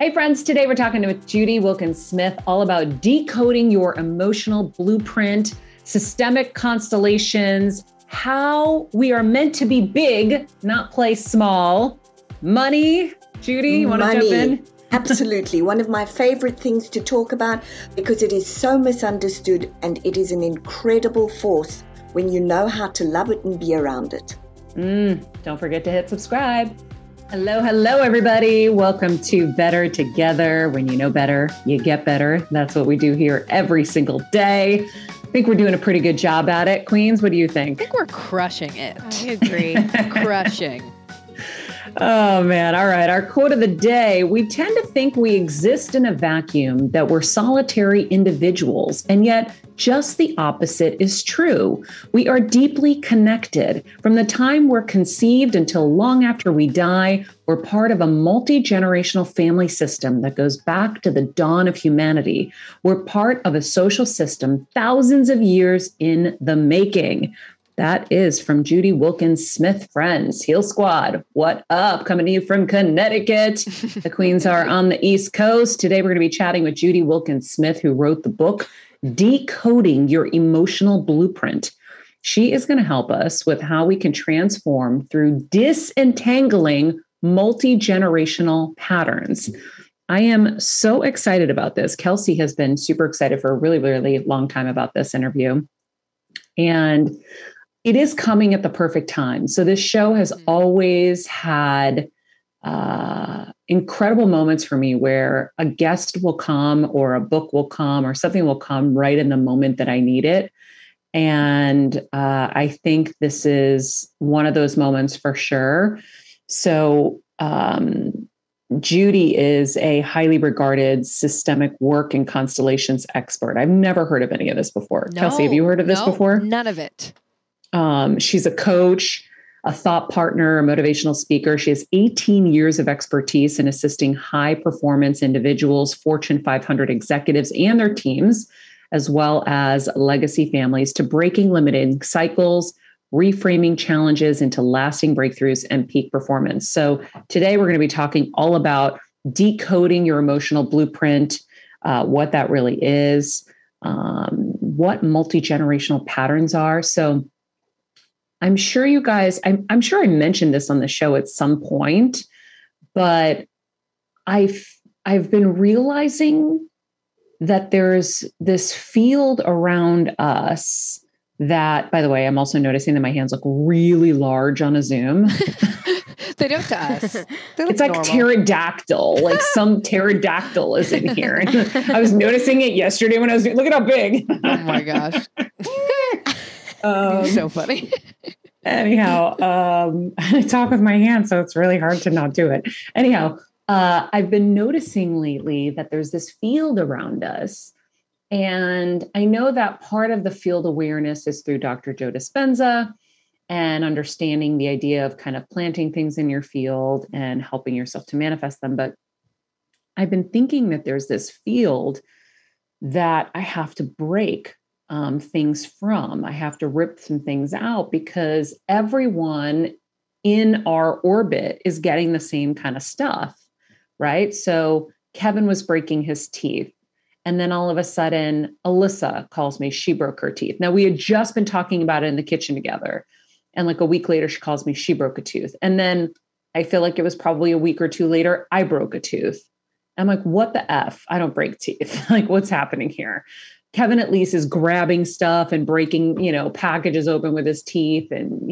Hey friends, today we're talking with Judy Wilkins-Smith all about decoding your emotional blueprint, systemic constellations, how we are meant to be big, not play small. Money. Judy, you want to jump in? Absolutely. One of my favorite things to talk about because it is so misunderstood and it is an incredible force when you know how to love it and be around it. Don't forget to hit subscribe. Hello, everybody. Welcome to Better Together. When you know better, you get better. That's what we do here every single day. I think we're doing a pretty good job at it. Queens, what do you think? I think we're crushing it. I agree. Crushing. Oh, man. All right. Our quote of the day. We tend to think we exist in a vacuum, that we're solitary individuals, and yet just the opposite is true. We are deeply connected. From the time we're conceived until long after we die, we're part of a multi-generational family system that goes back to the dawn of humanity. We're part of a social system thousands of years in the making. That is from Judy Wilkins-Smith, friends. Heal Squad, what up? Coming to you from Connecticut. The Queens are on the East Coast. Today, we're going to be chatting with Judy Wilkins-Smith, who wrote the book, Decoding Your Emotional Blueprint. She is going to help us with how we can transform through disentangling multi-generational patterns. I am so excited about this. Kelsey has been super excited for a really, really long time about this interview. And it is coming at the perfect time. So this show has always had incredible moments for me where a guest will come or a book will come or something will come right in the moment that I need it. And I think this is one of those moments for sure. So Judy is a highly regarded systemic work and constellations expert. I've never heard of any of this before. No, Kelsey, have you heard of this before? None of it. She's a coach, a thought partner, a motivational speaker. She has 18 years of expertise in assisting high performance individuals, Fortune 500 executives and their teams, as well as legacy families, to breaking limiting cycles, reframing challenges into lasting breakthroughs and peak performance. So today we're going to be talking all about decoding your emotional blueprint, what that really is, what multi-generational patterns are. So I'm sure you guys, I'm sure I mentioned this on the show at some point, but I've been realizing that there's this field around us that, by the way, I'm also noticing that my hands look really large on a Zoom. They don't to us. It's like normal. Pterodactyl, like some pterodactyl is in here. And I was noticing it yesterday when I was, look at how big. Oh my gosh. So funny. Anyhow, I talk with my hands, so it's really hard to not do it. Anyhow, I've been noticing lately that there's this field around us. And I know that part of the field awareness is through Dr. Joe Dispenza and understanding the idea of kind of planting things in your field and helping yourself to manifest them. But I've been thinking that there's this field that I have to break things from. I have to rip some things out because everyone in our orbit is getting the same kind of stuff, right? So Kevin was breaking his teeth. And then all of a sudden, Alyssa calls me, she broke her teeth. Now, we had just been talking about it in the kitchen together. And like a week later, she calls me, she broke a tooth. And then I feel like it was probably a week or two later, I broke a tooth. I'm like, what the F? I don't break teeth. Like, what's happening here? Kevin at least is grabbing stuff and breaking, packages open with his teeth. And,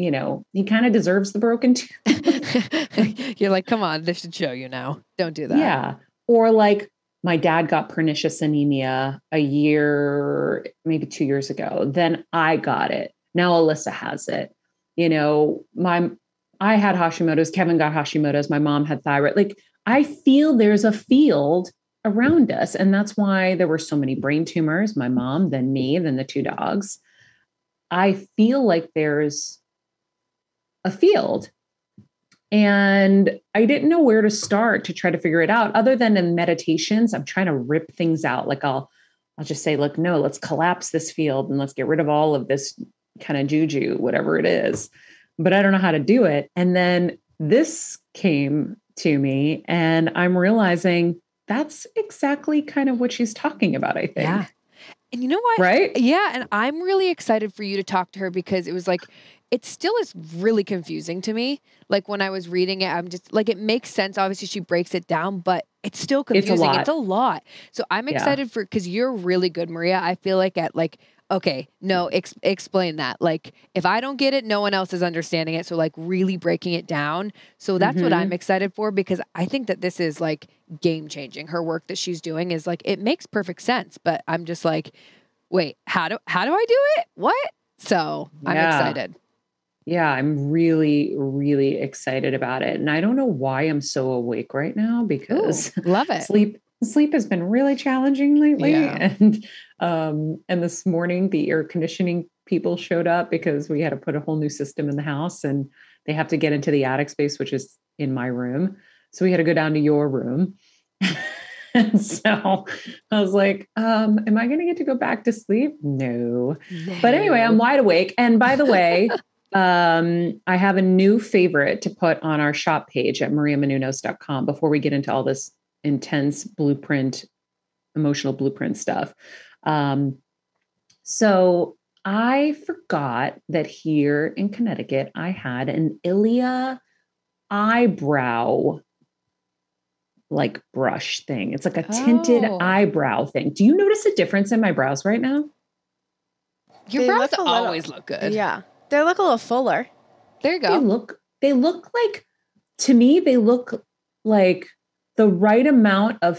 he kind of deserves the broken tooth. You're like, come on, this should show you now. Don't do that. Yeah. Or like my dad got pernicious anemia a year, maybe 2 years ago. Then I got it. Now Alyssa has it. I had Hashimoto's, Kevin got Hashimoto's, my mom had thyroid. Like, I feel there's a field around us. And that's why there were so many brain tumors, my mom, then me, then the two dogs. I feel like there's a field. And I didn't know where to start to try to figure it out. Other than in meditations, I'm trying to rip things out. Like I'll just say, look, no, let's collapse this field and let's get rid of all of this kind of juju, whatever it is. But I don't know how to do it. And then this came to me and I'm realizing that's exactly kind of what she's talking about, I think. Yeah. And you know what? Right? Yeah. And I'm really excited for you to talk to her because it was like, it still is really confusing to me. Like when I was reading it, I'm just like, it makes sense. Obviously she breaks it down, but it's still confusing. It's a lot. So I'm excited for, cause you're really good, Maria. I feel like at like, okay, no, explain that. Like if I don't get it, no one else is understanding it. So like really breaking it down. So that's what I'm excited for because I think that this is like game changing. Her work that she's doing is like, it makes perfect sense, but I'm just like, wait, how do I do it? What? So I'm excited. Yeah, I'm really, really excited about it. And I don't know why I'm so awake right now because love it. Sleep has been really challenging lately. Yeah. And this morning the air conditioning people showed up because we had to put a whole new system in the house and they have to get into the attic space, which is in my room. So we had to go down to your room. And so I was like, am I going to get to go back to sleep? No. But anyway, I'm wide awake. And by the way, I have a new favorite to put on our shop page at mariamenounos.com before we get into all this intense emotional blueprint stuff. So I forgot that here in Connecticut, I had an Ilia eyebrow like brush thing. It's like a tinted eyebrow thing. Do you notice a difference in my brows right now? Your brows always look good. Yeah. They look a little fuller. There you go. They look like, to me, they look like the right amount of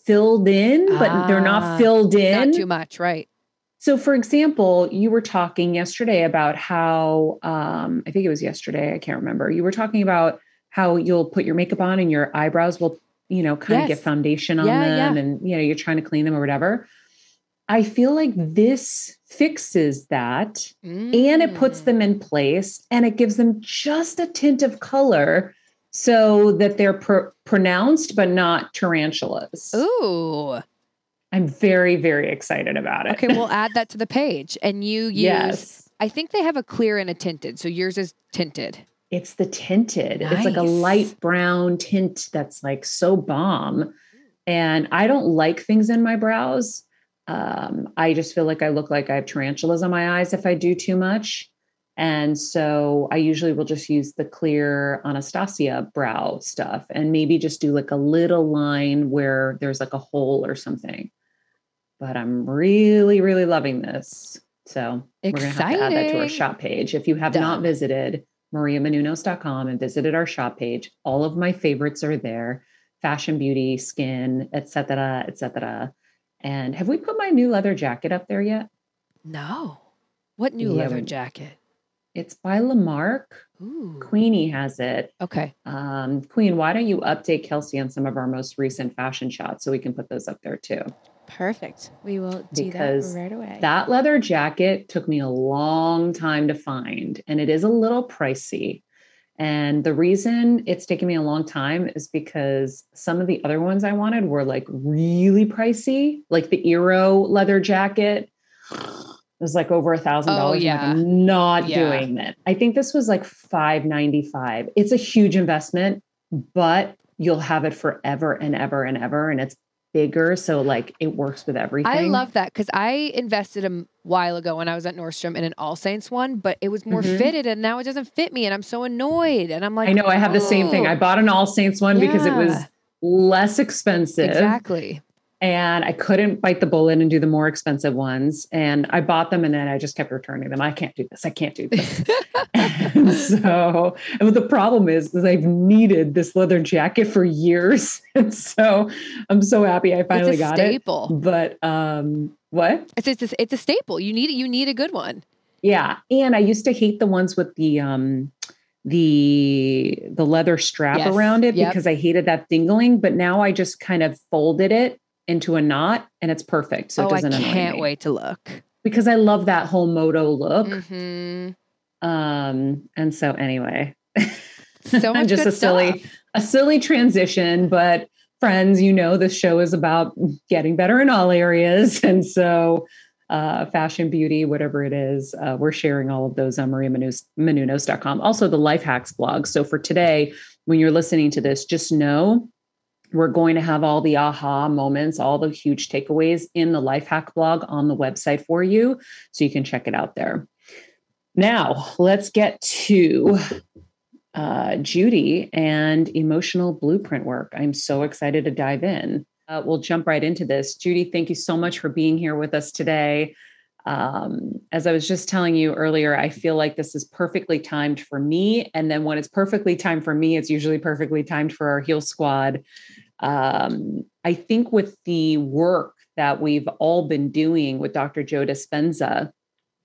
filled in, but they're not filled in. Not too much, right? So for example, you were talking yesterday about how, I think it was yesterday, I can't remember. You were talking about how you'll put your makeup on and your eyebrows will, kind of get foundation on them and, you're trying to clean them or whatever. I feel like this fixes that and it puts them in place and it gives them just a tint of color so that they're pronounced, but not tarantulas. Ooh. I'm very, very excited about it. Okay, we'll add that to the page. And you use, I think they have a clear and a tinted. So yours is tinted. It's the tinted. Nice. It's like a light brown tint that's like so bomb. And I don't like things in my brows. I just feel like I look like I have tarantulas on my eyes if I do too much. And so I usually will just use the clear Anastasia brow stuff and maybe just do like a little line where there's like a hole or something. But I'm really, really loving this. So we're going to have to add that to our shop page. If you have not visited mariamenounos.com and visited our shop page, all of my favorites are there. Fashion, beauty, skin, etc., etc. And have we put my new leather jacket up there yet? No. What new leather jacket? It's by Lamarck. Ooh. Queenie has it. Okay. Queen, why don't you update Kelsey on some of our most recent fashion shots so we can put those up there too? Perfect. We will do that right away. That leather jacket took me a long time to find, and it is a little pricey. And the reason it's taken me a long time is because some of the other ones I wanted were like really pricey, like the Eero leather jacket. It was like over $1,000. Oh, yeah. I'm not doing that. I think this was like $595. It's a huge investment, but you'll have it forever and ever and ever. And it's bigger. So like it works with everything. I love that because I invested a while ago when I was at Nordstrom in an All Saints one, but it was more fitted and now it doesn't fit me and I'm so annoyed. And I'm like, I know I have the same thing. I bought an All Saints one because it was less expensive. Exactly. And I couldn't bite the bullet and do the more expensive ones. And I bought them and then I just kept returning them. I can't do this. I can't do this. and what the problem is I've needed this leather jacket for years. And so I'm so happy I finally got staple. It. But what? It's a staple. You need a good one. Yeah. And I used to hate the ones with the leather strap around it because I hated that dingling. But now I just kind of folded it into a knot and it's perfect. So it doesn't annoy me. I can't wait to look. Because I love that whole moto look. Mm-hmm. And so anyway, so much just good a silly transition, but friends, this show is about getting better in all areas. And so, fashion, beauty, whatever it is, we're sharing all of those on mariamenounos.com. Also the life hacks blog. So for today, when you're listening to this, just know We're going to have all the aha moments, all the huge takeaways in the Life Hack blog on the website for you, so you can check it out there. Now, let's get to Judy and emotional blueprint work. I'm so excited to dive in. We'll jump right into this. Judy, thank you so much for being here with us today. As I was just telling you earlier, I feel like this is perfectly timed for me. And then when it's perfectly timed for me, it's usually perfectly timed for our Heal Squad. I think with the work that we've all been doing with Dr. Joe Dispenza,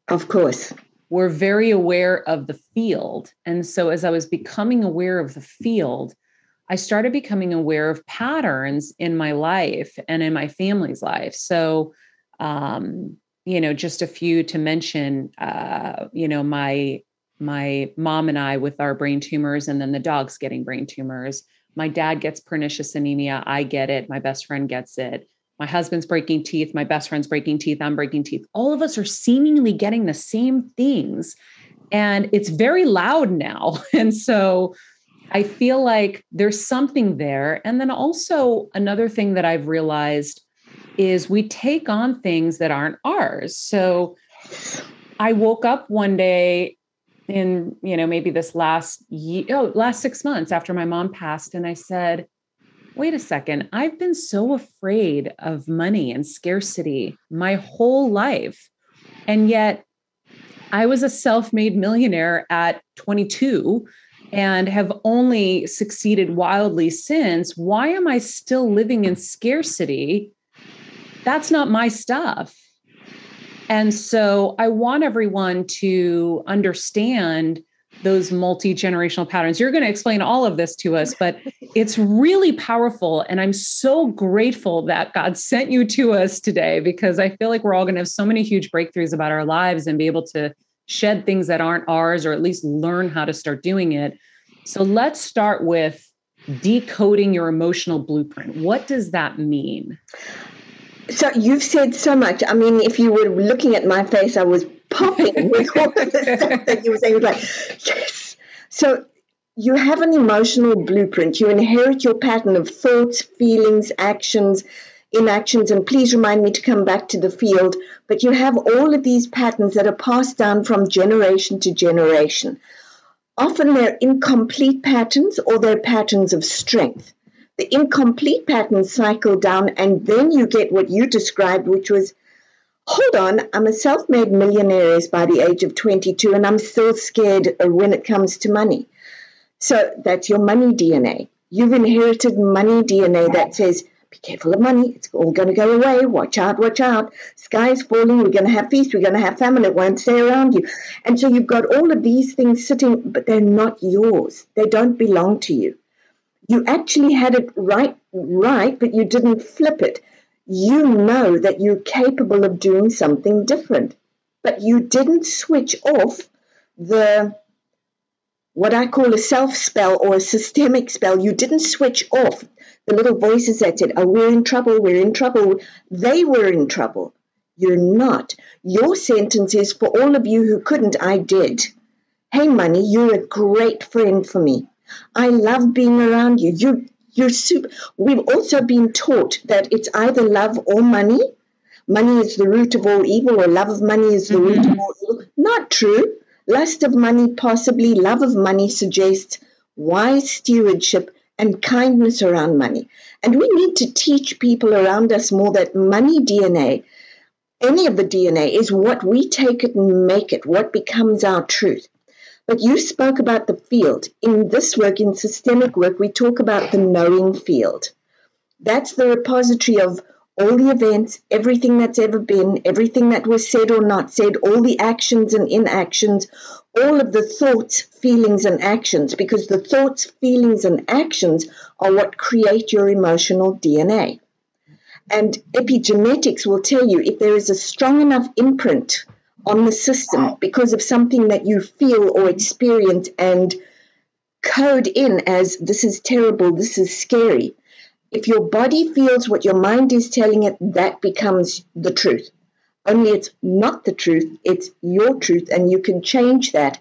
of course, we're very aware of the field. And so as I was becoming aware of the field, I started becoming aware of patterns in my life and in my family's life. So, just a few to mention, my mom and I with our brain tumors, and then the dogs getting brain tumors. My dad gets pernicious anemia. I get it. My best friend gets it. My husband's breaking teeth. My best friend's breaking teeth. I'm breaking teeth. All of us are seemingly getting the same things. And it's very loud now. And so I feel like there's something there. And then also another thing that I've realized is we take on things that aren't ours. So I woke up one day in, maybe this last 6 months after my mom passed. And I said, wait a second, I've been so afraid of money and scarcity my whole life. And yet I was a self-made millionaire at 22 and have only succeeded wildly since. Why am I still living in scarcity? That's not my stuff. And so I want everyone to understand those multi-generational patterns. You're going to explain all of this to us, but it's really powerful. And I'm so grateful that God sent you to us today, because I feel like we're all going to have so many huge breakthroughs about our lives and be able to shed things that aren't ours, or at least learn how to start doing it. So let's start with decoding your emotional blueprint. What does that mean? So you've said so much. I mean, if you were looking at my face, I was popping with all of the stuff that you were saying. It was like, yes. So you have an emotional blueprint. You inherit your pattern of thoughts, feelings, actions, inactions, and please remind me to come back to the field. But you have all of these patterns that are passed down from generation to generation. Often they're incomplete patterns, or they're patterns of strength. The incomplete patterns cycle down, and then you get what you described, which was, hold on, I'm a self-made millionaire by the age of 22, and I'm still scared when it comes to money. So that's your money DNA. You've inherited money DNA that says, be careful of money. It's all going to go away. Watch out, watch out. Sky is falling. We're going to have feast. We're going to have famine. It won't stay around you. And so you've got all of these things sitting, but they're not yours. They don't belong to you. You actually had it right, but you didn't flip it. You know that you're capable of doing something different, but you didn't switch off what I call a self-spell or a systemic spell. You didn't switch off the little voices that said, oh, we're in trouble, we're in trouble. They were in trouble. You're not. Your sentence is, for all of you who couldn't, I did. Hey, money, you're a great friend for me. I love being around you. You're super. We've also been taught that it's either love or money. Money is the root of all evil, or love of money is the root of all evil. Not true. Lust of money, possibly. Love of money suggests wise stewardship and kindness around money. And we need to teach people around us more that money DNA, any of the DNA, is what we take it and make it, what becomes our truth. But you spoke about the field. In this work, in systemic work, we talk about the knowing field. That's the repository of all the events, everything that's ever been, everything that was said or not said, all the actions and inactions, all of the thoughts, feelings, and actions, because the thoughts, feelings, and actions are what create your emotional DNA. And epigenetics will tell you if there is a strong enough imprint on the system because of something that you feel or experience and code in as this is terrible, this is scary. If your body feels what your mind is telling it, that becomes the truth. Only it's not the truth, it's your truth, and you can change that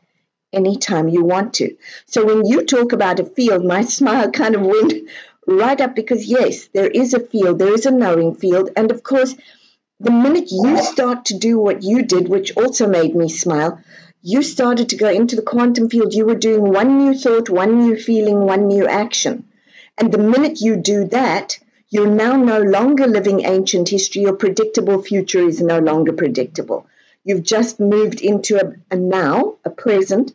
anytime you want to. So when you talk about a field, my smile kind of went right up, because yes, there is a field, there is a knowing field. And of course, the minute you start to do what you did, which also made me smile, you started to go into the quantum field. You were doing one new thought, one new feeling, one new action. And the minute you do that, you're now no longer living ancient history. Your predictable future is no longer predictable. You've just moved into a now, a present,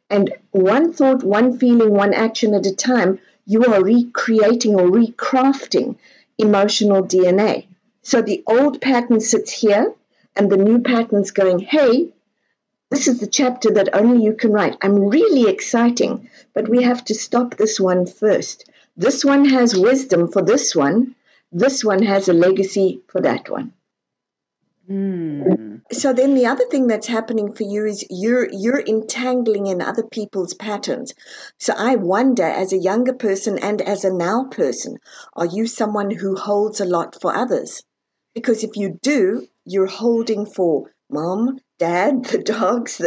and one thought, one feeling, one action at a time, you are recreating or recrafting emotional DNA. So the old pattern sits here, and the new pattern's going, hey, this is the chapter that only you can write. I'm really exciting, but we have to stop this one first. This one has wisdom for this one. This one has a legacy for that one. So then the other thing that's happening for you is you're entangling in other people's patterns. So I wonder, as a younger person and as a now person, are you someone who holds a lot for others? Because if you do, you're holding for mom, dad, the dogs.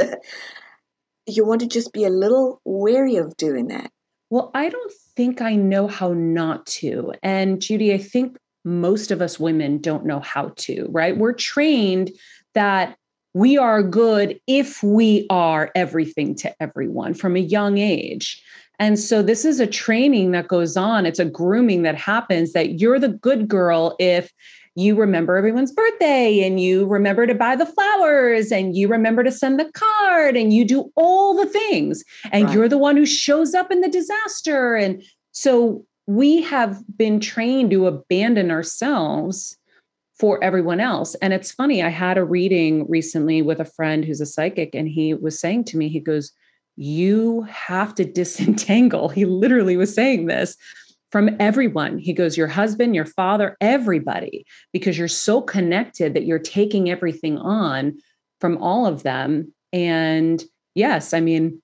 You want to just be a little wary of doing that. Well, I don't think I know how not to. And Judy, I think most of us women don't know how to, right? We're trained that we are good if we are everything to everyone from a young age. And so this is a training that goes on. It's a grooming that happens, that you're the good girl if you remember everyone's birthday and you remember to buy the flowers and you remember to send the card and you do all the things. And You're the one who shows up in the disaster. And so we have been trained to abandon ourselves for everyone else. And it's funny, I had a reading recently with a friend who's a psychic, and he was saying to me, he goes, you have to disentangle. He literally was saying this from everyone. He goes, your husband, your father, everybody, because you're so connected that you're taking everything on from all of them. And yes, I mean,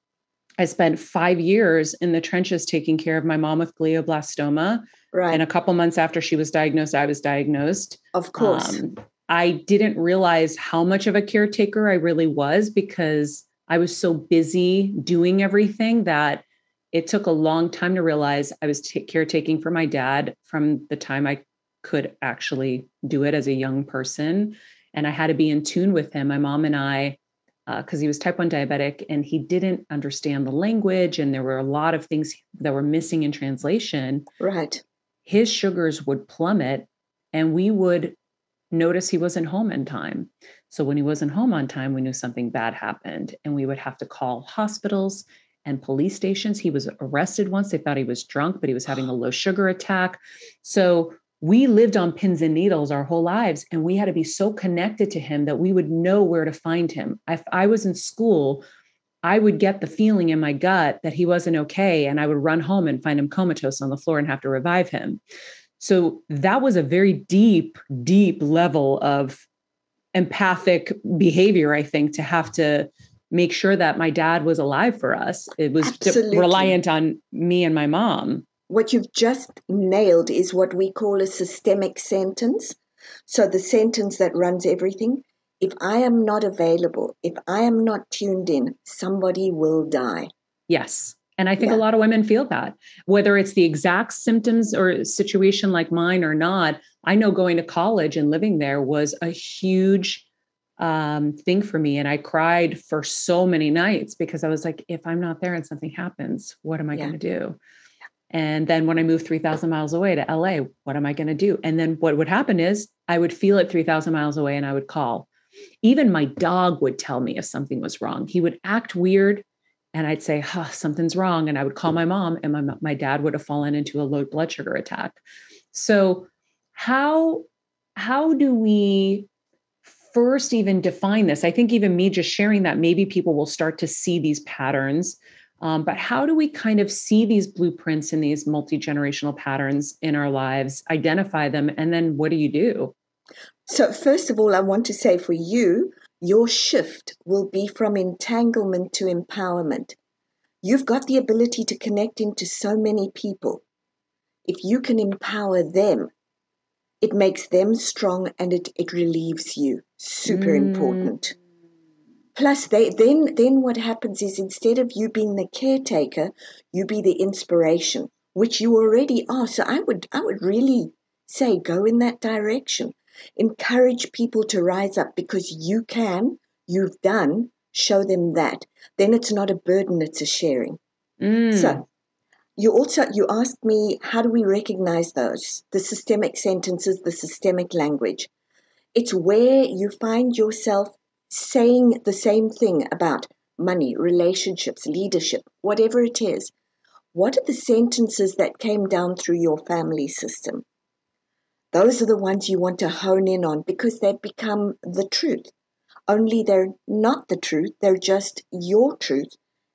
I spent 5 years in the trenches taking care of my mom with glioblastoma. Right. And a couple months after she was diagnosed, I was diagnosed. Of course. I didn't realize how much of a caretaker I really was, because I was so busy doing everything that it took a long time to realize I was caretaking for my dad from the time I could actually do it as a young person. And I had to be in tune with him. My mom and I, because he was type 1 diabetic and he didn't understand the language. And there were a lot of things that were missing in translation. Right. His sugars would plummet and we would notice he wasn't home in time. So when he wasn't home on time, we knew something bad happened, and we would have to call hospitals and police stations. He was arrested once. They thought he was drunk, but he was having a low sugar attack. So we lived on pins and needles our whole lives, and we had to be so connected to him that we would know where to find him. If I was in school, I would get the feeling in my gut that he wasn't okay, and I would run home and find him comatose on the floor and have to revive him. So that was a very deep, deep level of empathic behavior, I think, to have to make sure that my dad was alive for us. It was reliant on me and my mom. What you've just nailed is what we call a systemic sentence. So the sentence that runs everything: if I am not available, if I am not tuned in, somebody will die. Yes. And I think a lot of women feel that, whether it's the exact symptoms or situation like mine or not. I know going to college and living there was a huge thing for me. And I cried for so many nights because I was like, if I'm not there and something happens, what am I going to do? And then when I moved 3,000 miles away to LA, what am I going to do? And then what would happen is I would feel it 3,000 miles away and I would call. Even my dog would tell me if something was wrong. He would act weird and I'd say, something's wrong. And I would call my mom, and my dad would have fallen into a low blood sugar attack. So how do we first even define this? I think even me just sharing that, maybe people will start to see these patterns. But how do we kind of see these blueprints and these multi-generational patterns in our lives, identify them, and then what do you do? So first of all, I want to say for you, your shift will be from entanglement to empowerment. You've got the ability to connect into so many people. If you can empower them, it makes them strong and it relieves you. Super important. Plus, then what happens is, instead of you being the caretaker, you be the inspiration. which you already are. So I would really say go in that direction. Encourage people to rise up because you can, you've done, show them that. Then it's not a burden, it's a sharing. So you asked me, how do we recognize those? The systemic sentences, the systemic language. It's where you find yourself saying the same thing about money, relationships, leadership, whatever it is. What are the sentences that came down through your family system? Those are the ones you want to hone in on because they've become the truth. Only they're not the truth, they're just your truth,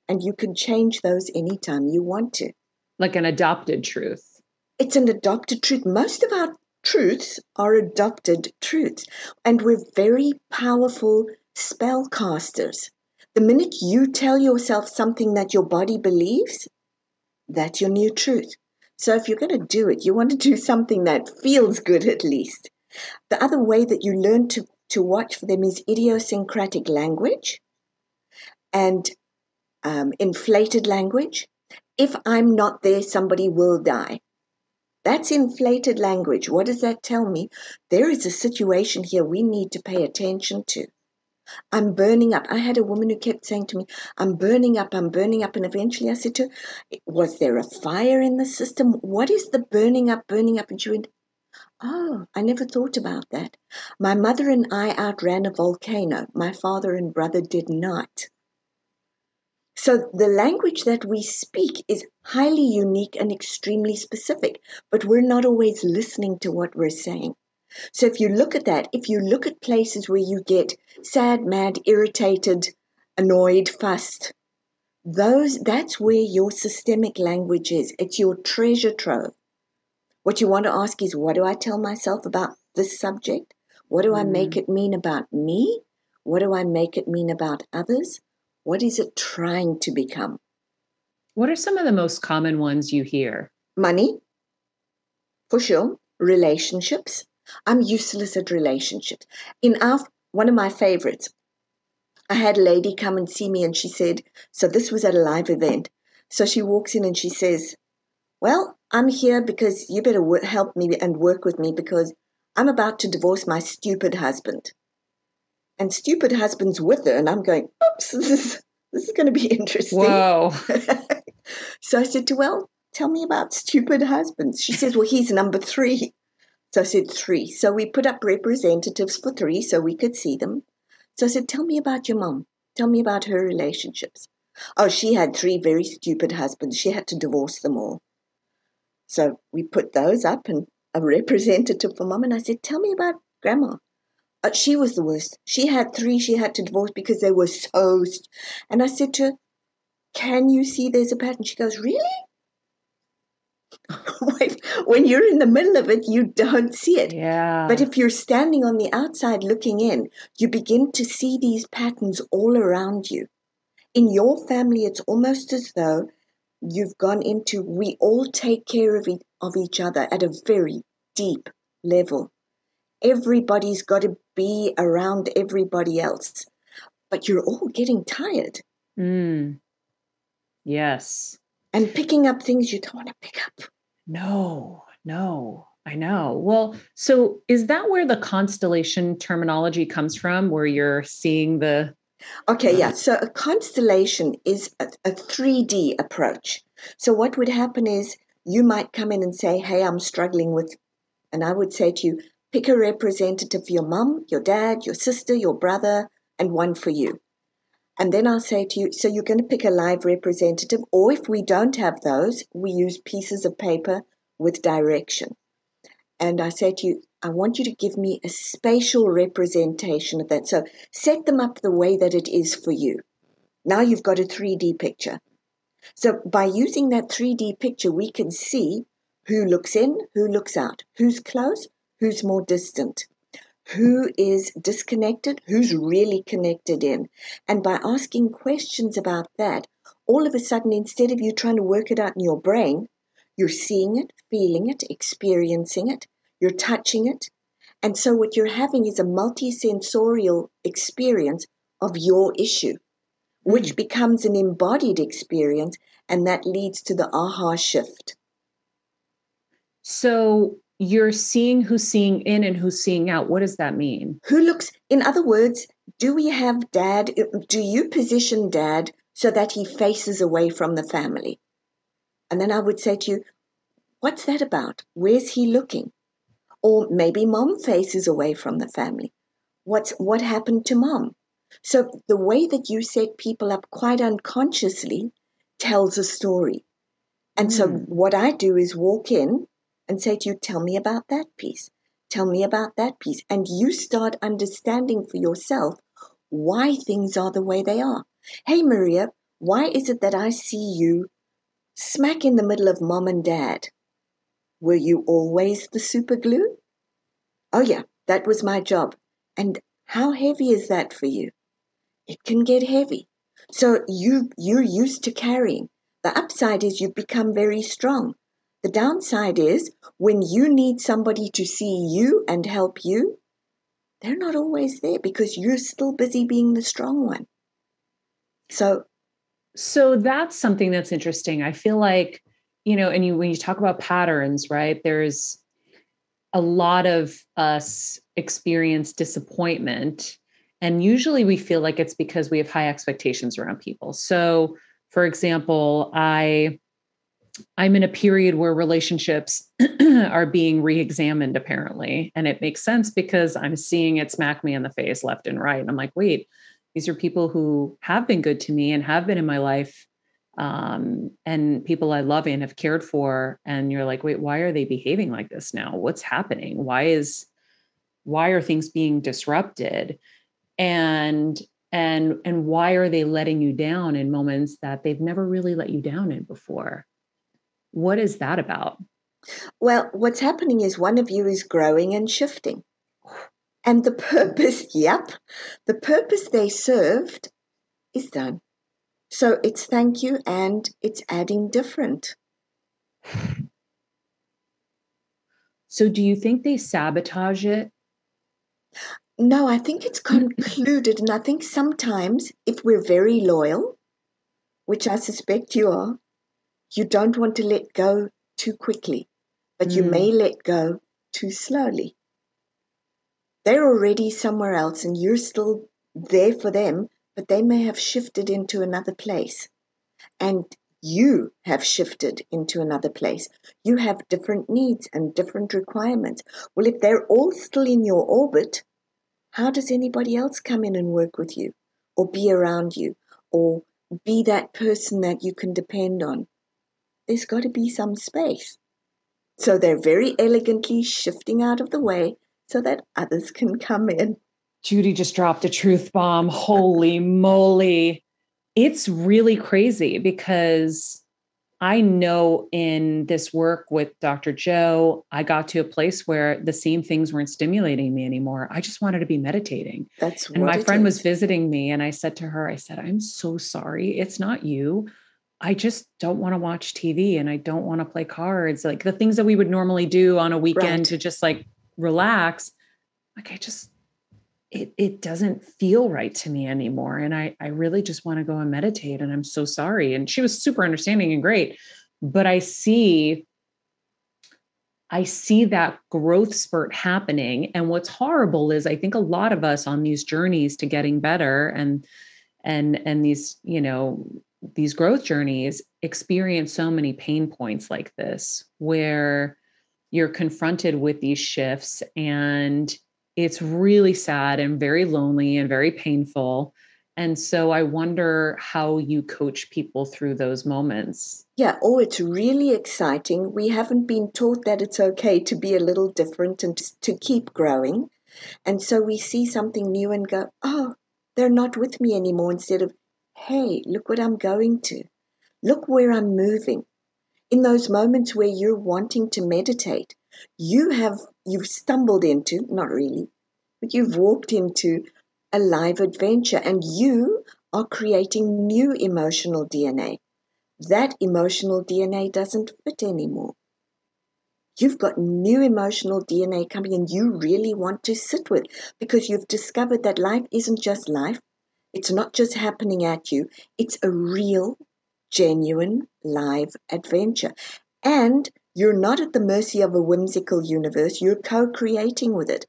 and you can change those anytime you want to. Like an adopted truth. It's an adopted truth. Most of our truths are adopted truths, and we're very powerful spellcasters. The minute you tell yourself something that your body believes, that's your new truth. So if you're going to do it, you want to do something that feels good at least. The other way that you learn to watch for them is idiosyncratic language and inflated language. If I'm not there, somebody will die. That's inflated language. What does that tell me? There is a situation here we need to pay attention to. I'm burning up. I had a woman who kept saying to me, I'm burning up. And eventually I said to her, was there a fire in the system? What is the burning up? And she went, oh, I never thought about that. My mother and I outran a volcano. My father and brother did not. So the language that we speak is highly unique and extremely specific, but we're not always listening to what we're saying. So if you look at that, if you look at places where you get sad, mad, irritated, annoyed, fussed, that's where your systemic language is. It's your treasure trove. What you want to ask is, what do I tell myself about this subject? What do I make it mean about me? What do I make it mean about others? What is it trying to become? What are some of the most common ones you hear? Money, for sure. Relationships. I'm useless at relationships. One of my favorites, I had a lady come and see me and she said, so this was at a live event. So she walks in and she says, well, I'm here because you better help me and work with me because I'm about to divorce my stupid husband. And stupid husband's with her. And I'm going, oops, this is going to be interesting. Whoa. So I said to her, well, tell me about stupid husbands. She says, well, he's number 3. So I said 3. So we put up representatives for 3 so we could see them. So I said, tell me about your mom. Tell me about her relationships. Oh, she had 3 very stupid husbands. She had to divorce them all. So we put those up and a representative for mom. And I said, tell me about grandma. She was the worst. She had 3 she had to divorce because they were so... And I said to her, can you see there's a pattern? She goes, really? When you're in the middle of it, you don't see it. Yeah. But if you're standing on the outside looking in, you begin to see these patterns all around you. In your family, it's almost as though you've gone into, we all take care of each other at a very deep level. Everybody's got to be around everybody else. But you're all getting tired. Yes. And picking up things you don't want to pick up. No, I know. Well, so is that where the constellation terminology comes from, where you're seeing the... Okay, yeah. So a constellation is a 3D approach. So what would happen is you might come in and say, hey, I'm struggling with... And I would say to you, pick a representative for your mom, your dad, your sister, your brother, and one for you. And then I'll say to you, so you're going to pick a live representative, or if we don't have those, we use pieces of paper with direction. And I say to you, I want you to give me a spatial representation of that. So set them up the way that it is for you. Now you've got a 3D picture. So by using that 3D picture, we can see who looks in, who looks out, who's close, who's more distant. Who is disconnected, who's really connected in. And by asking questions about that, all of a sudden, instead of you trying to work it out in your brain, you're seeing it, feeling it, experiencing it, you're touching it. And so what you're having is a multisensorial experience of your issue, which becomes an embodied experience, and that leads to the aha shift. So you're seeing who's seeing in and who's seeing out. What does that mean? In other words, do you position dad so that he faces away from the family? And then I would say to you, what's that about? Where's he looking? Or maybe mom faces away from the family. What happened to mom? So the way that you set people up quite unconsciously tells a story. And so what I do is walk in and say to you, tell me about that piece. Tell me about that piece. And you start understanding for yourself why things are the way they are. Hey, Maria, why is it that I see you smack in the middle of mom and dad? Were you always the super glue? Oh, yeah, that was my job. And how heavy is that for you? It can get heavy. So you're used to carrying. The upside is you become very strong. The downside is when you need somebody to see you and help you, they're not always there because you're still busy being the strong one. So that's something that's interesting. I feel like, when you talk about patterns, right, there's a lot of us experience disappointment. And usually we feel like it's because we have high expectations around people. So, for example, I'm in a period where relationships are being re-examined, apparently. And it makes sense because I'm seeing it smack me in the face left and right. And I'm like, wait, these are people who have been good to me and have been in my life, and people I love and have cared for. And you're like, wait, why are they behaving like this now? What's happening? Why are things being disrupted? And why are they letting you down in moments that they've never really let you down in before? What is that about? Well, what's happening is one of you is growing and shifting. And the purpose they served is done. So it's thank you and it's adding different. So do you think they sabotage it? No, I think it's concluded. And I think sometimes if we're very loyal, which I suspect you are, you don't want to let go too quickly, but you may let go too slowly. They're already somewhere else and you're still there for them, but they may have shifted into another place. And you have shifted into another place. You have different needs and different requirements. Well, if they're all still in your orbit, how does anybody else come in and work with you or be around you or be that person that you can depend on? There's got to be some space. So they're very elegantly shifting out of the way so that others can come in. Judy just dropped a truth bomb. Holy moly. It's really crazy because I know in this work with Dr. Joe, I got to a place where the same things weren't stimulating me anymore. I just wanted to be meditating. And my friend was visiting me and I said to her, I'm so sorry. It's not you. I just don't want to watch TV and I don't want to play cards. Like the things that we would normally do on a weekend to just like relax. Like it doesn't feel right to me anymore. And I really just want to go and meditate and I'm so sorry. And she was super understanding and great, but I see that growth spurt happening. And what's horrible is I think a lot of us on these journeys to getting better and these, these growth journeys experience so many pain points like this, where you're confronted with these shifts and it's really sad and very lonely and very painful. And so I wonder how you coach people through those moments. Yeah. Oh, it's really exciting. We haven't been taught that it's okay to be a little different and to keep growing. And so we see something new and go, oh, they're not with me anymore, instead of, hey, look what I'm going to. Look where I'm moving. In those moments where you're wanting to meditate, you've stumbled into, not really, but you've walked into a live adventure and you are creating new emotional DNA. That emotional DNA doesn't fit anymore. You've got new emotional DNA coming and you really want to sit with, because you've discovered that life isn't just life. It's not just happening at you. It's a real, genuine, live adventure. And You're not at the mercy of a whimsical universe. You're co-creating with it.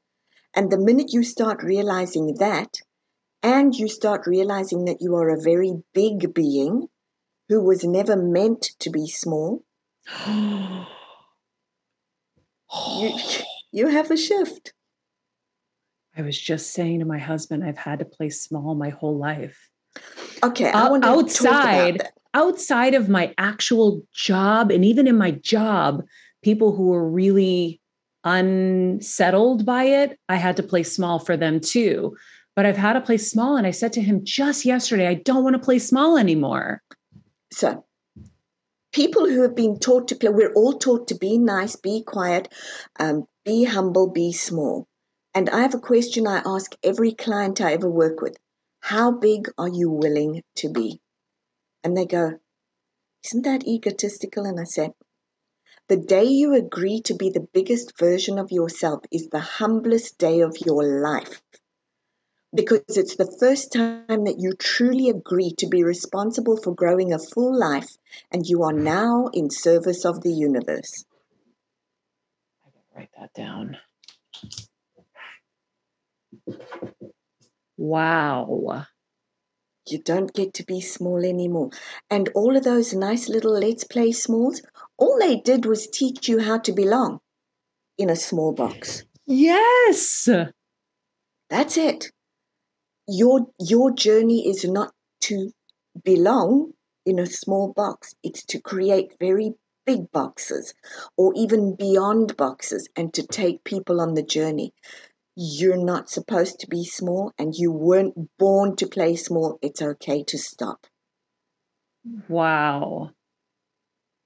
And the minute you start realizing that, and you start realizing that you are a very big being who was never meant to be small, you have a shift. I was just saying to my husband, I've had to play small my whole life. Okay, I want to talk about that. Outside of my actual job, and even in my job, people who were really unsettled by it, I had to play small for them too. But I've had to play small. And I said to him just yesterday, I don't want to play small anymore. So people who have been taught to play, we're all taught to be nice, be quiet, be humble, be small. And I have a question I ask every client I ever work with. How big are you willing to be? And they go, isn't that egotistical? And I say, the day you agree to be the biggest version of yourself is the humblest day of your life. Because it's the first time that you truly agree to be responsible for growing a full life, and you are now in service of the universe. I gotta write that down. Wow. You don't get to be small anymore. And all of those nice little let's play smalls, all they did was teach you how to belong in a small box. Yes. That's it. Your journey is not to belong in a small box. It's to create very big boxes or even beyond boxes and to take people on the journey. You're not supposed to be small and you weren't born to play small. It's okay to stop. Wow.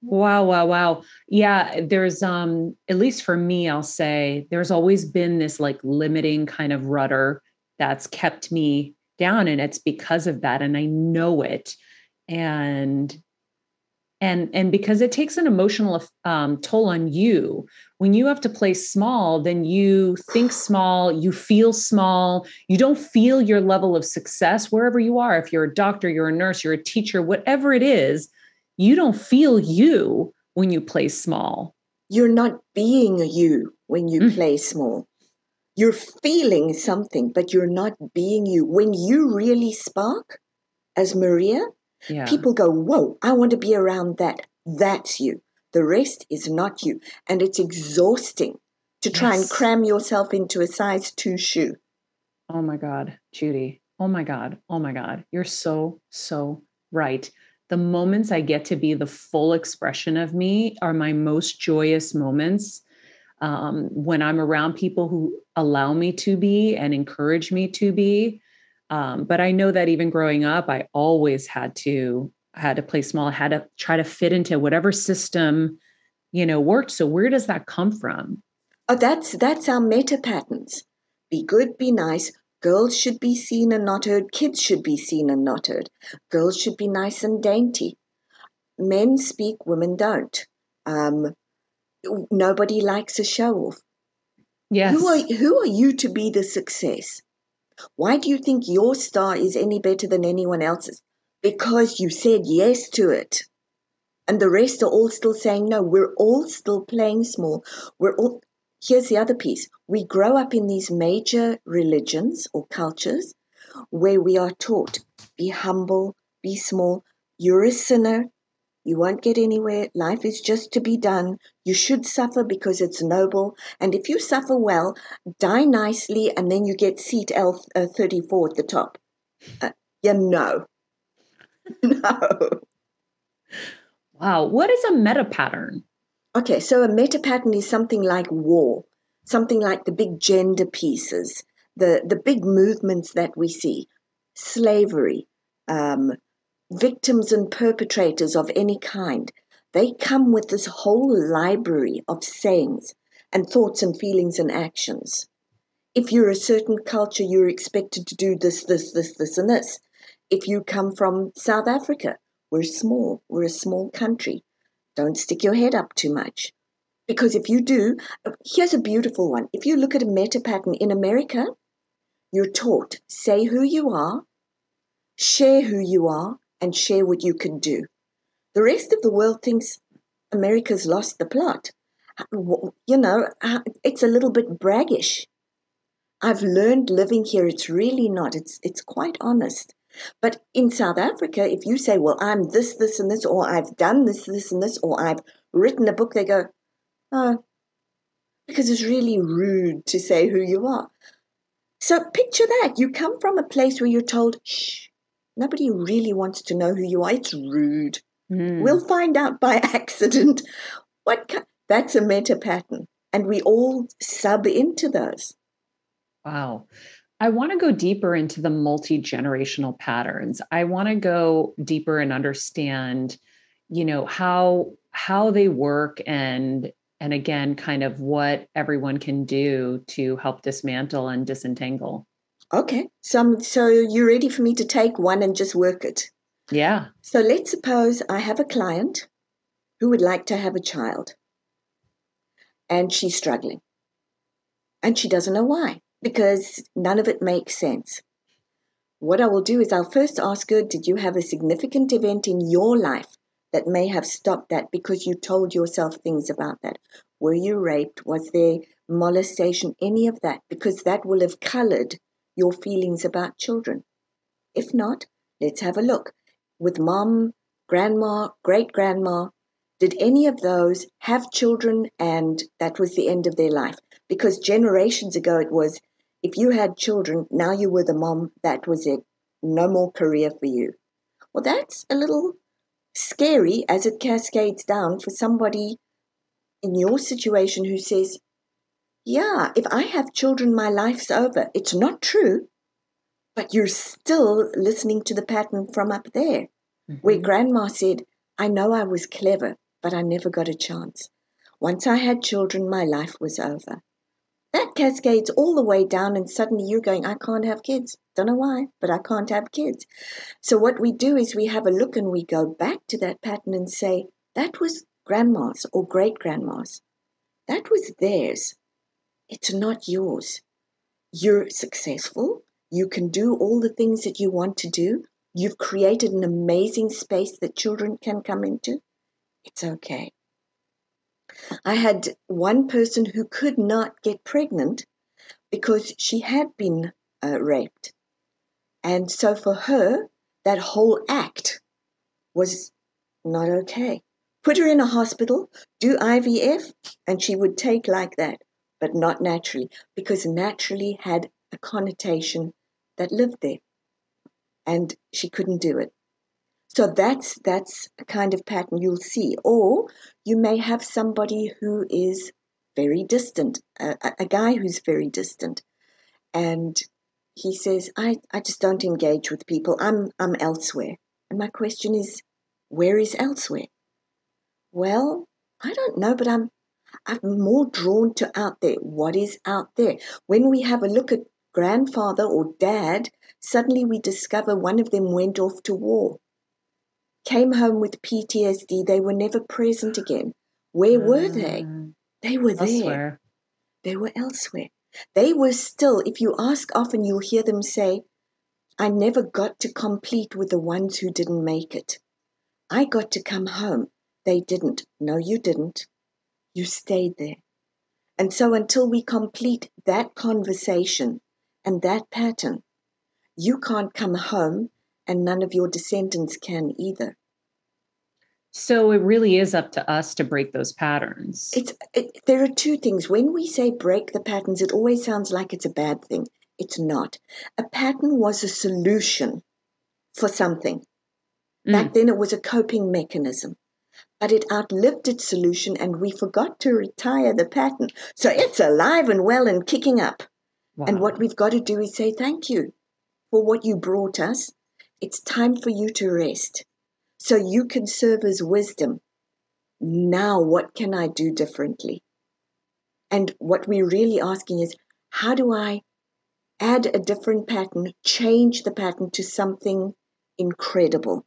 Wow. Yeah, there's at least for me, I'll say there's always been this like limiting kind of rudder that's kept me down, and it's because of that, and I know it. And because it takes an emotional toll on you. When you have to play small, then you think small, you feel small, you don't feel your level of success wherever you are. If you're a doctor, you're a nurse, you're a teacher, whatever it is, you don't feel you when you play small. You're not being you when you play small. You're feeling something, but you're not being you. When you really spark, as Maria, people go, whoa, I want to be around that. That's you. The rest is not you. And it's exhausting to try and cram yourself into a size 2 shoe. Oh my God, Judy. Oh my God. You're so right. The moments I get to be the full expression of me are my most joyous moments. When I'm around people who allow me to be and encourage me to be. But I know that even growing up, I always had to play small. I had to try to fit into whatever system, worked. So where does that come from? Oh, that's our meta patterns. Be good, be nice. Girls should be seen and not heard. Kids should be seen and not heard. Girls should be nice and dainty. Men speak, women don't. Nobody likes a show off. Yes. Who are you to be the success? Why do you think your star is any better than anyone else's? Because you said yes to it. And the rest are all still saying no. We're all still playing small. Here's the other piece. We grow up in these major religions or cultures where we are taught, be humble, be small. You're a sinner. You won't get anywhere. Life is just to be done. You should suffer because it's noble. And if you suffer well, die nicely, and then you get seat L34 at the top. No. Wow. What is a meta pattern? Okay, so a meta pattern is something like war, something like the big gender pieces, the big movements that we see, slavery, victims and perpetrators of any kind. They come with this whole library of sayings and thoughts and feelings and actions. If you're a certain culture, you're expected to do this, and this. If you come from South Africa, we're small. We're a small country. Don't stick your head up too much. Because if you do, here's a beautiful one. If you look at a meta pattern in America, you're taught, say who you are, share who you are, and share what you can do. The rest of the world thinks, America's lost the plot. You know, it's a little bit braggish. I've learned living here, it's really not. It's quite honest. But in South Africa, if you say, well, I'm this, this, and this, or I've done this, this, and this, or I've written a book, they go, oh, because it's really rude to say who you are. So picture that. You come from a place where you're told, shh, nobody really wants to know who you are. It's rude. We'll find out by accident. That's a meta pattern. And we all sub into those. Wow. I want to go deeper into the multi-generational patterns. I want to go deeper and understand, you know, how they work and again, kind of what everyone can do to help dismantle and disentangle. Okay. So you're ready for me to take one and just work it? Yeah. So let's suppose I have a client who would like to have a child, and she's struggling, and she doesn't know why, because none of it makes sense. What I will do is I'll first ask her, did you have a significant event in your life that may have stopped that because you told yourself things about that? Were you raped? Was there molestation? Any of that? Because that will have colored your feelings about children. If not, let's have a look. With mom, grandma, great-grandma, did any of those have children and that was the end of their life? Because generations ago it was, if you had children, now you were the mom, that was it. No more career for you. Well, that's a little scary as it cascades down for somebody in your situation who says, yeah, if I have children, my life's over. It's not true, but you're still listening to the pattern from up there, where grandma said, I know I was clever, but I never got a chance. Once I had children, my life was over. That cascades all the way down, and suddenly you're going, I can't have kids. Don't know why, but I can't have kids. So what we do is we have a look and we go back to that pattern and say, that was grandma's or great-grandma's. That was theirs. It's not yours. You're successful. You can do all the things that you want to do. You've created an amazing space that children can come into. It's okay. I had one person who could not get pregnant because she had been raped. And so for her, that whole act was not okay. Put her in a hospital, do IVF, and she would take like that, but not naturally, because naturally had a connotation that lived there, and she couldn't do it. So that's a kind of pattern you'll see. Or you may have somebody who is very distant, a guy who's very distant, and he says, I just don't engage with people. I'm elsewhere. And my question is, where is elsewhere? Well, I don't know, but I'm more drawn to out there. What is out there? When we have a look at grandfather or dad, suddenly we discover one of them went off to war, came home with PTSD. They were never present again. Where were they? They were there. Elsewhere. They were elsewhere. They were still, if you ask often, you'll hear them say, I never got to complete with the ones who didn't make it. I got to come home. They didn't. No, you didn't. You stayed there. And so until we complete that conversation and that pattern, you can't come home and none of your descendants can either. So it really is up to us to break those patterns. There are two things. When we say break the patterns, it always sounds like it's a bad thing. It's not. A pattern was a solution for something. Back then it was a coping mechanism. But it outlived its solution and we forgot to retire the pattern. So it's alive and well and kicking up. Wow. And what we've got to do is say thank you for what you brought us. It's time for you to rest so you can serve as wisdom. Now, what can I do differently? And what we're really asking is, how do I add a different pattern, change the pattern to something incredible?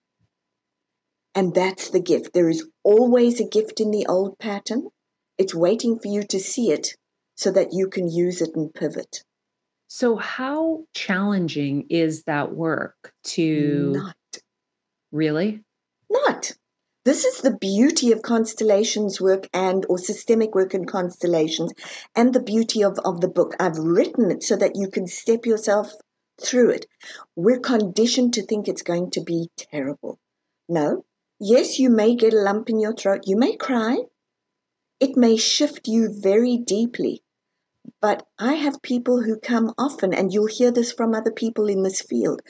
And that's the gift. There is always a gift in the old pattern. It's waiting for you to see it so that you can use it and pivot. So how challenging is that work to... Not. Really? Not. This is the beauty of constellations work or systemic work in constellations, and the beauty of the book. I've written it so that you can step yourself through it. We're conditioned to think it's going to be terrible. No. Yes, you may get a lump in your throat. You may cry. It may shift you very deeply. But I have people who come often, and you'll hear this from other people in this field.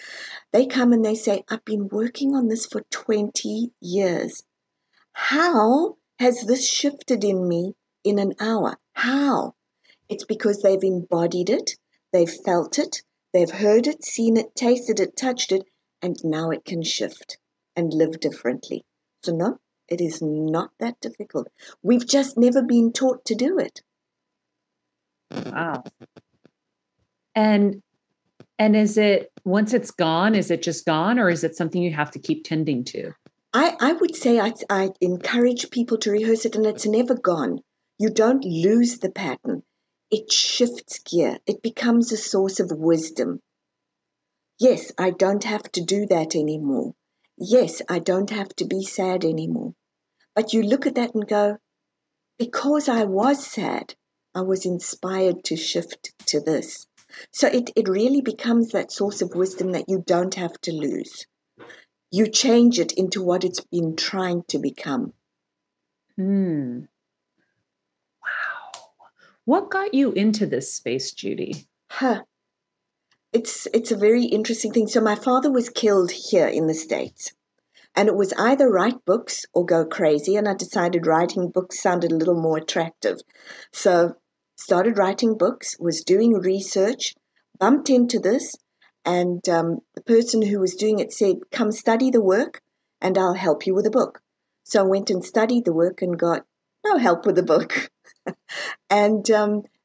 They come and they say, I've been working on this for 20 years. How has this shifted in me in an hour? How? It's because they've embodied it, they've felt it, they've heard it, seen it, tasted it, touched it, and now it can shift and live differently. So no, it is not that difficult. We've just never been taught to do it. Wow. And is it, once it's gone, is it just gone, or is it something you have to keep tending to? I would say I encourage people to rehearse it, and it's never gone. You don't lose the pattern. It shifts gear. It becomes a source of wisdom. Yes, I don't have to do that anymore. Yes, I don't have to be sad anymore. But you look at that and go, because I was sad, I was inspired to shift to this. So it really becomes that source of wisdom that you don't have to lose. You change it into what it's been trying to become. Wow. What got you into this space, Judy? It's a very interesting thing. So my father was killed here in the States. And it was either write books or go crazy. And I decided writing books sounded a little more attractive. So started writing books, was doing research, bumped into this. And the person who was doing it said, come study the work and I'll help you with a book. So I went and studied the work and got no help with the book. And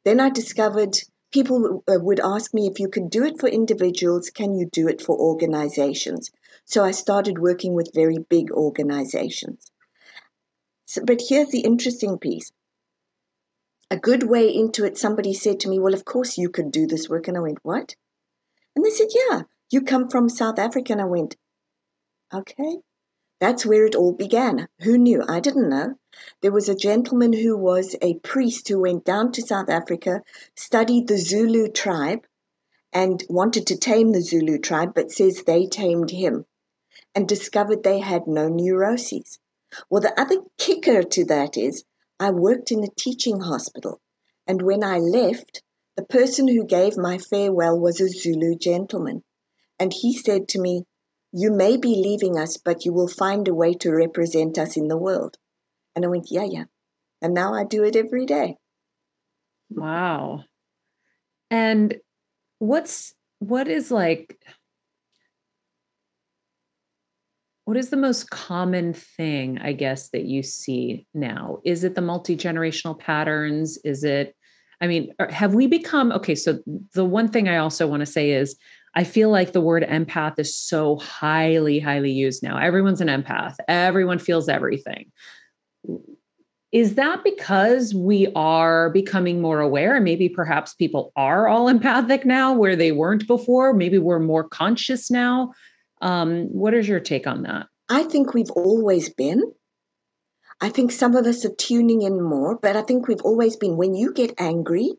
then I discovered people would ask me, if you could do it for individuals, can you do it for organizations? So I started working with very big organizations. But here's the interesting piece. A good way into it, somebody said to me, well, of course you could do this work. And I went, what? And they said, yeah, you come from South Africa. And I went, okay. That's where it all began. Who knew? I didn't know. There was a gentleman who was a priest who went down to South Africa, studied the Zulu tribe, and wanted to tame the Zulu tribe, but says they tamed him, and discovered they had no neuroses. Well, the other kicker to that is I worked in a teaching hospital, and when I left, the person who gave my farewell was a Zulu gentleman, and he said to me, you may be leaving us, but you will find a way to represent us in the world. And I went, yeah. And now I do it every day. Wow. And what is the most common thing, I guess, that you see now? Is it the multi-generational patterns? Have we become, okay, so the one thing I also want to say is, I feel like the word empath is so highly, highly used now. Everyone's an empath. Everyone feels everything. Is that because we are becoming more aware, and maybe perhaps people are all empathic now where they weren't before? Maybe we're more conscious now. What is your take on that? I think we've always been. I think some of us are tuning in more, but I think we've always been. When you get angry,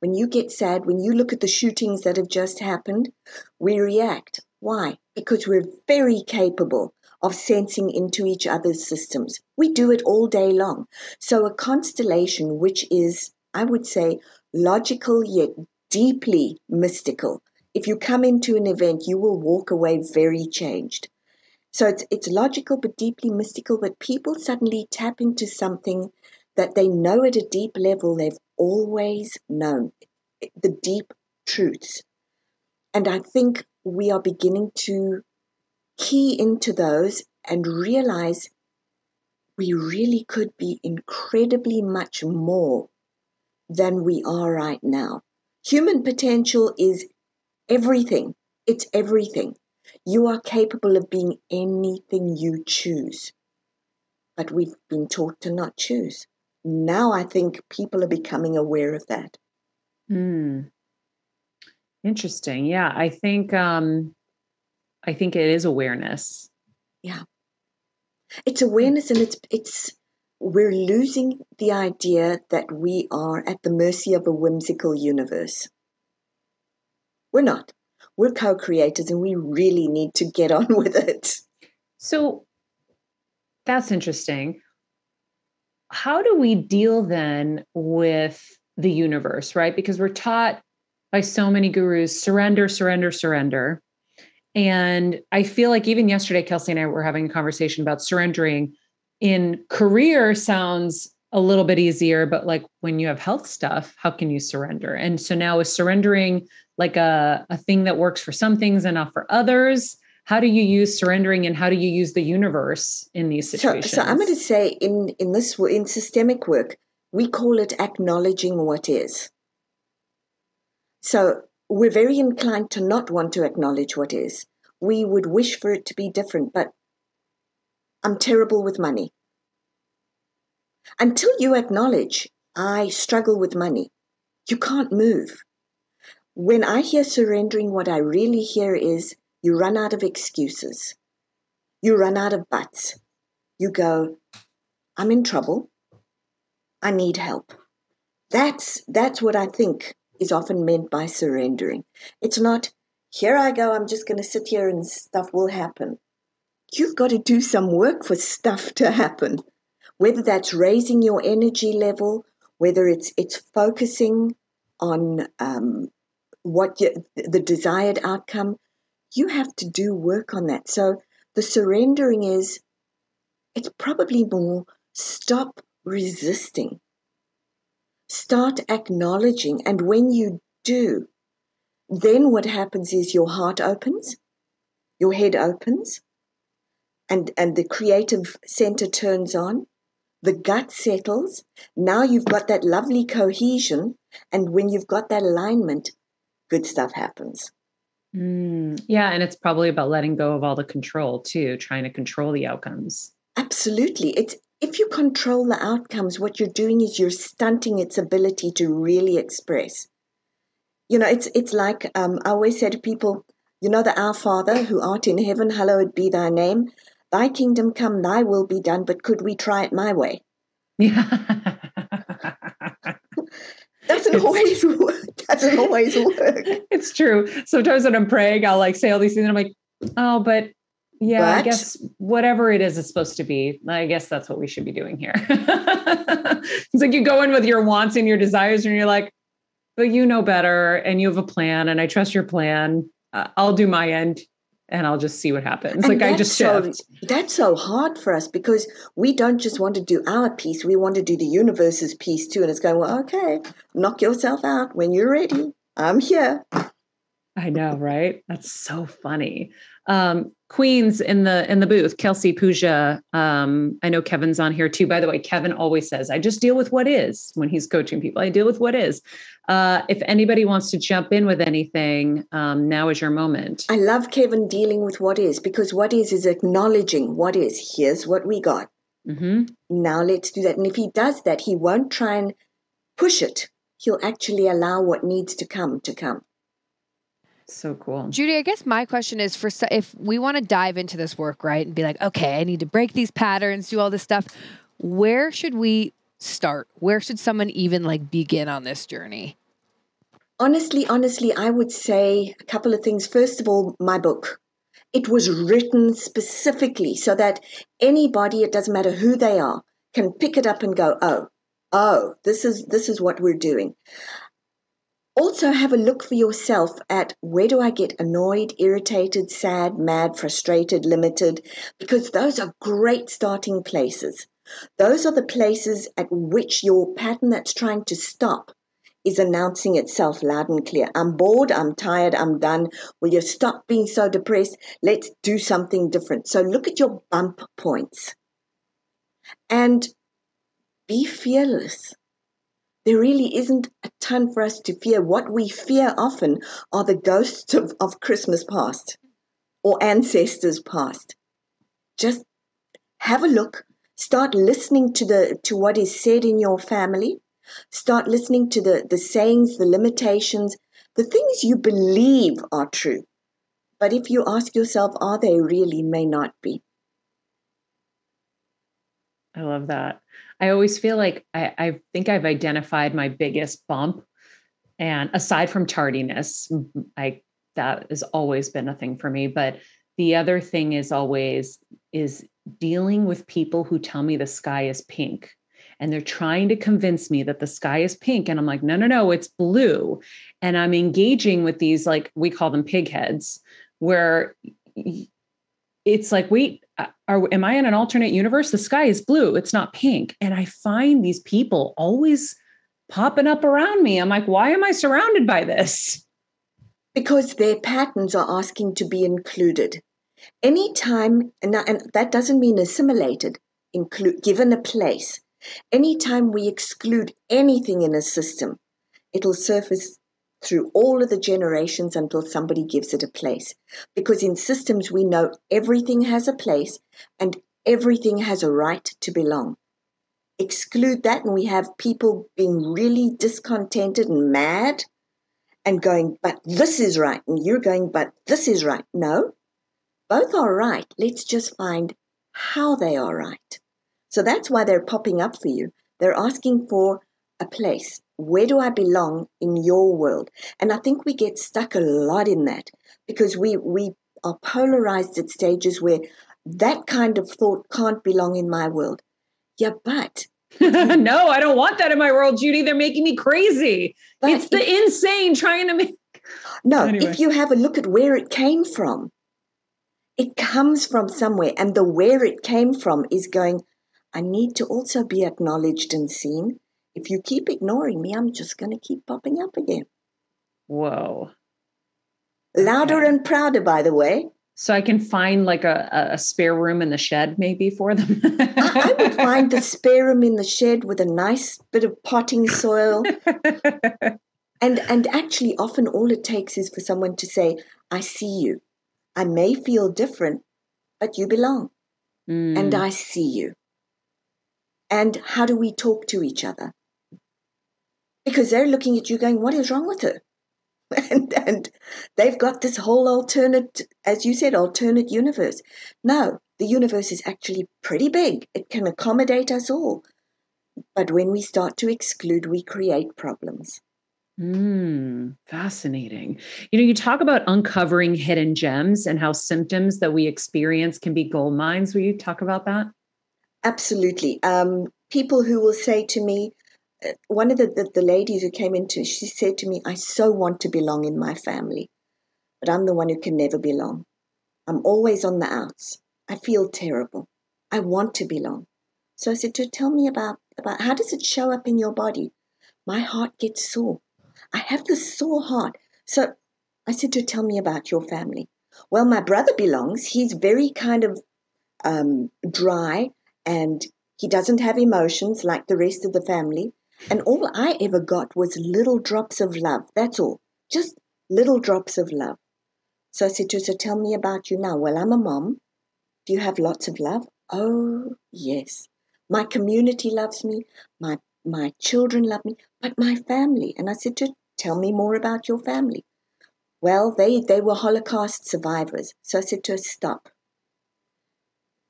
when you get sad, when you look at the shootings that have just happened, we react. Why? Because we're very capable of sensing into each other's systems. We do it all day long. So a constellation, which is, I would say, logical yet deeply mystical. If you come into an event, you will walk away very changed. So it's logical but deeply mystical, but people suddenly tap into something that they know at a deep level they've always known, the deep truths. And I think we are beginning to key into those and realize we really could be incredibly much more than we are right now. Human potential is everything. It's everything. You are capable of being anything you choose. But we've been taught to not choose. Now I think people are becoming aware of that. Interesting. Yeah, I think it is awareness. Yeah. It's awareness, and we're losing the idea that we are at the mercy of a whimsical universe. We're not. We're co-creators, and we really need to get on with it. So that's interesting. How do we deal then with the universe, right? Because we're taught by so many gurus, surrender, surrender, surrender. And I feel like even yesterday, Kelsey and I were having a conversation about surrendering in career sounds a little bit easier, but like when you have health stuff, how can you surrender? And so now is surrendering like a thing that works for some things and not for others? How do you use surrendering, and how do you use the universe in these situations? So I'm going to say in systemic work, we call it acknowledging what is. So we're very inclined to not want to acknowledge what is. We would wish for it to be different, but I'm terrible with money. Until you acknowledge, I struggle with money, you can't move. When I hear surrendering, what I really hear is you run out of excuses. You run out of buts. You go, I'm in trouble. I need help. That's what I think is often meant by surrendering. It's not, here I go, I'm just going to sit here and stuff will happen. You've got to do some work for stuff to happen, whether that's raising your energy level, whether it's focusing on the desired outcome. You have to do work on that. So the surrendering it's probably more stop resisting. Start acknowledging. And when you do, then what happens is your heart opens, your head opens, and the creative center turns on, the gut settles. Now you've got that lovely cohesion. And when you've got that alignment, good stuff happens. Yeah. And it's probably about letting go of all the control too, trying to control the outcomes. Absolutely. If you control the outcomes, what you're doing is you're stunting its ability to really express. You know, it's like I always say to people, you know, the Our Father who art in heaven, hallowed be thy name. Thy kingdom come, thy will be done, but could we try it my way? Yeah. Doesn't always work. It's true. Sometimes when I'm praying, I'll like say all these things and I'm like, oh, but yeah, I guess whatever it is it's supposed to be, I guess that's what we should be doing here. It's like you go in with your wants and your desires and you're like, but you know better and you have a plan and I trust your plan. I'll do my end and I'll just see what happens. And like I just shift. That's so hard for us because we don't just want to do our piece. We want to do the universe's piece too. And it's going, well, okay, knock yourself out when you're ready. I'm here. I know, right? That's so funny. Queens in the booth, Kelsey, Pooja. I know Kevin's on here too. By the way, Kevin always says, I just deal with what is when he's coaching people. I deal with what is. If anybody wants to jump in with anything, now is your moment. I love Kevin dealing with what is, because what is acknowledging what is. Here's what we got. Mm-hmm. Now let's do that. And if he does that, he won't try and push it. He'll actually allow what needs to come to come. So cool. Judy, I guess my question is if we want to dive into this work, right, and be like, okay, I need to break these patterns, do all this stuff. Where should we start? Where should someone even like begin on this journey? Honestly, I would say a couple of things. First of all, my book. It was written specifically so that anybody, it doesn't matter who they are, can pick it up and go, oh, this is what we're doing. Also, have a look for yourself at where do I get annoyed, irritated, sad, mad, frustrated, limited, because those are great starting places. Those are the places at which your pattern that's trying to stop is announcing itself loud and clear. I'm bored, I'm tired, I'm done. Will you stop being so depressed? Let's do something different. So look at your bump points and be fearless. There really isn't a ton for us to fear. What we fear often are the ghosts of Christmas past or ancestors past. Just have a look. Start listening to what is said in your family. Start listening to the sayings, the limitations, the things you believe are true. But if you ask yourself, are they really, may not be. I love that. I always feel like I think I've identified my biggest bump. And aside from tardiness, that has always been a thing for me. But the other thing is dealing with people who tell me the sky is pink. And they're trying to convince me that the sky is pink. And I'm like, no, it's blue. And I'm engaging with these, like, we call them pig heads, where it's like, wait, am I in an alternate universe? The sky is blue. It's not pink. And I find these people always popping up around me. I'm like, why am I surrounded by this? Because their patterns are asking to be included. Anytime, and that doesn't mean assimilated, given a place. Anytime we exclude anything in a system, it'll surface through all of the generations until somebody gives it a place. Because in systems, we know everything has a place and everything has a right to belong. Exclude that and we have people being really discontented and mad and going, but this is right. And you're going, but this is right. No, both are right. Let's just find how they are right. So that's why they're popping up for you. They're asking for a place. Where do I belong in your world? And I think we get stuck a lot in that because we are polarized at stages where that kind of thought can't belong in my world. Yeah, but... No, I don't want that in my world, Judy. They're making me crazy. It's the insane trying to make... No, anyway. If you have a look at where it came from, it comes from somewhere. And the where it came from is going, I need to also be acknowledged and seen. If you keep ignoring me, I'm just going to keep popping up again. Whoa. Louder and prouder, by the way. So I can find like a spare room in the shed maybe for them. I would find the spare room in the shed with a nice bit of potting soil. And actually often all it takes is for someone to say, I see you. I may feel different, but you belong. And I see you. And how do we talk to each other? Because they're looking at you going, what is wrong with her? And they've got this whole alternate, as you said, alternate universe. No, the universe is actually pretty big. It can accommodate us all. But when we start to exclude, we create problems. Fascinating. You talk about uncovering hidden gems and how symptoms that we experience can be gold mines. Will you talk about that? Absolutely. People who will say to me, one of the ladies who came into, she said to me, I so want to belong in my family, but I'm the one who can never belong. I'm always on the outs. I feel terrible. I want to belong. So I said to her, tell me about how does it show up in your body? My heart gets sore. I have this sore heart. So I said to her, tell me about your family. Well, my brother belongs. He's very kind of dry and he doesn't have emotions like the rest of the family. And all I ever got was little drops of love. That's all. Just little drops of love. So I said to her, so tell me about you now. Well, I'm a mom. Do you have lots of love? Oh, yes. My community loves me. My children love me. But my family. And I said to her, tell me more about your family. Well, they were Holocaust survivors. So I said to her, stop.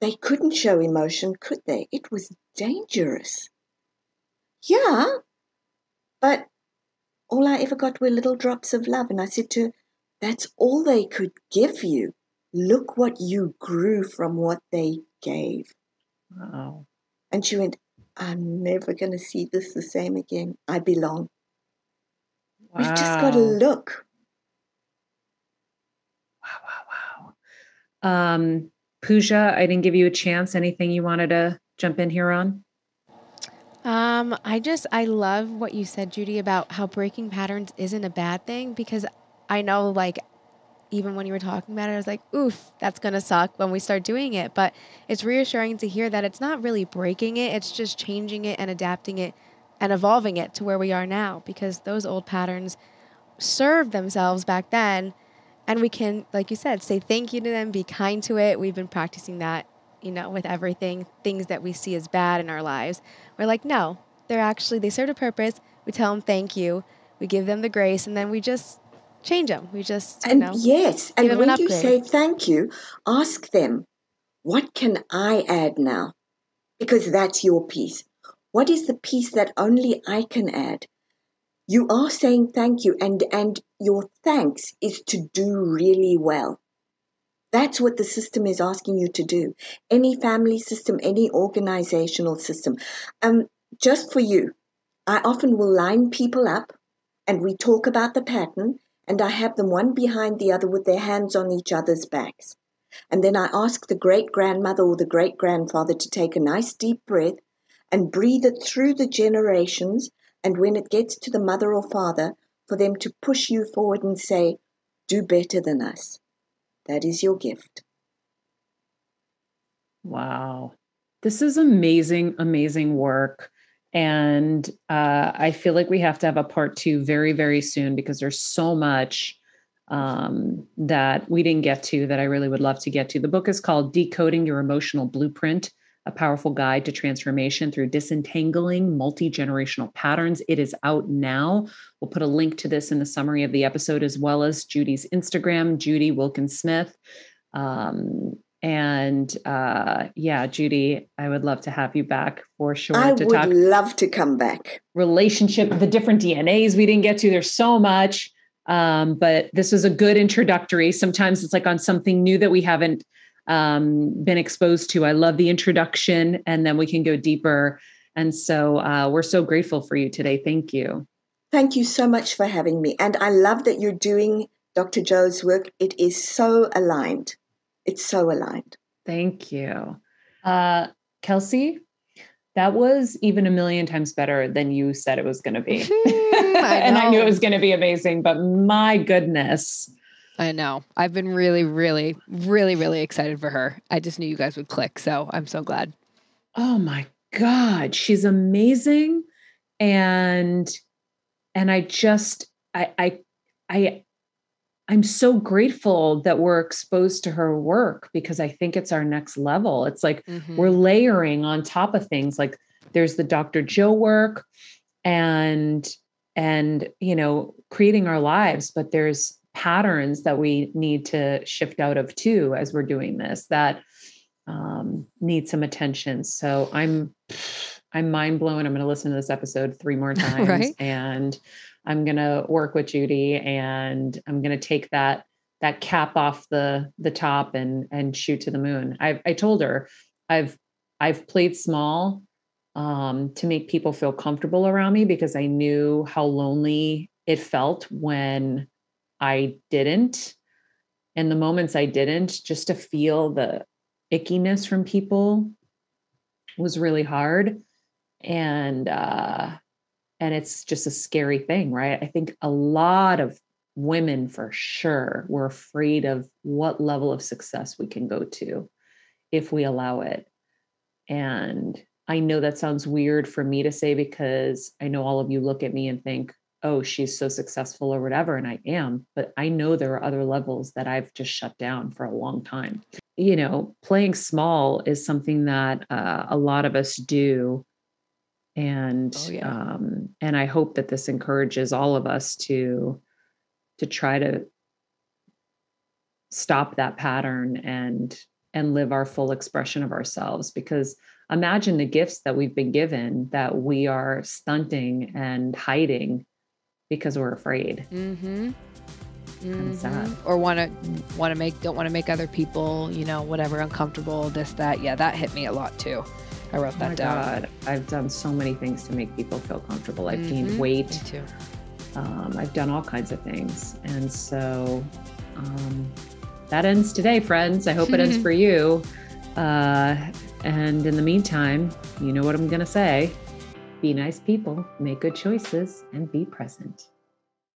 They couldn't show emotion, could they? It was dangerous. Yeah, but all I ever got were little drops of love. And I said to her, that's all they could give you. Look what you grew from what they gave. Wow. And she went, I'm never going to see this the same again. I belong. Wow. We've just got to look. Wow. Pooja, I didn't give you a chance. Anything you wanted to jump in here on? I love what you said, Judy, about how breaking patterns isn't a bad thing, because I know, like, even when you were talking about it, I was like, oof, that's going to suck when we start doing it. But it's reassuring to hear that it's not really breaking it. It's just changing it and adapting it and evolving it to where we are now, because those old patterns served themselves back then. And we can, like you said, say thank you to them, be kind to it. We've been practicing that, with everything, things that we see as bad in our lives. We're like, no, they served a purpose. We tell them thank you. We give them the grace, and then we just change them. We just, yes. And when you say thank you, ask them, what can I add now? because that's your piece. What is the piece that only I can add? You are saying thank you, and your thanks is to do really well. That's what the system is asking you to do. Any family system, any organizational system. Just for you, I often will line people up and we talk about the pattern, and I have them one behind the other with their hands on each other's backs. And then I ask the great-grandmother or the great-grandfather to take a nice deep breath and breathe it through the generations, and when it gets to the mother or father, for them to push you forward and say, do better than us. That is your gift. Wow. This is amazing, amazing work. And I feel like we have to have a part 2 very, very soon, because there's so much that we didn't get to that I really would love to get to. The book is called Decoding Your Emotional Blueprint, a powerful guide to transformation through disentangling multigenerational patterns. It is out now. We'll put a link to this in the summary of the episode, as well as Judy's Instagram, Judy Wilkins-Smith. Judy, I would love to have you back for sure. I would love to come back. Relationship, the different DNAs we didn't get to. There's so much, but this was a good introductory. Sometimes it's like on something new that we haven't been exposed to. I love the introduction, and then we can go deeper. And so we're so grateful for you today. Thank you. Thank you so much for having me. And I love that you're doing Dr. Jo's work. It is so aligned. It's so aligned. Thank you. Kelsey, that was even a million times better than you said it was going to be. And I knew it was going to be amazing, but my goodness. I know. I've been really, really, really, really excited for her. I just knew you guys would click. So I'm so glad. Oh my God. She's amazing. And I'm so grateful that we're exposed to her work, because I think it's our next level. It's like we're layering on top of things. Like there's the Dr. Jo work and creating our lives, but there's patterns that we need to shift out of too, as we're doing this, that need some attention. So I'm mind blown. I'm going to listen to this episode 3 more times. Right? And I'm going to work with Judy, and I'm going to take that cap off the top and shoot to the moon. I told her I've played small to make people feel comfortable around me, because I knew how lonely it felt when I didn't. And the moments I didn't, just to feel the ickiness from people was really hard. And it's just a scary thing, right? I think a lot of women for sure were afraid of what level of success we can go to if we allow it. And I know that sounds weird for me to say, because I know all of you look at me and think, oh, she's so successful or whatever. And I am, but I know there are other levels that I've just shut down for a long time. Playing small is something that a lot of us do. And, and I hope that this encourages all of us to try to stop that pattern and live our full expression of ourselves, because imagine the gifts that we've been given that we are stunting and hiding because we're afraid. And sad. Or don't want to make other people, whatever, uncomfortable, this, that. Yeah, that hit me a lot too. I wrote that down. God, I've done so many things to make people feel comfortable. I've gained weight. Me too. I've done all kinds of things. And so that ends today, friends. I hope it ends for you. And in the meantime, you know what I'm going to say. Be nice people, make good choices, and be present.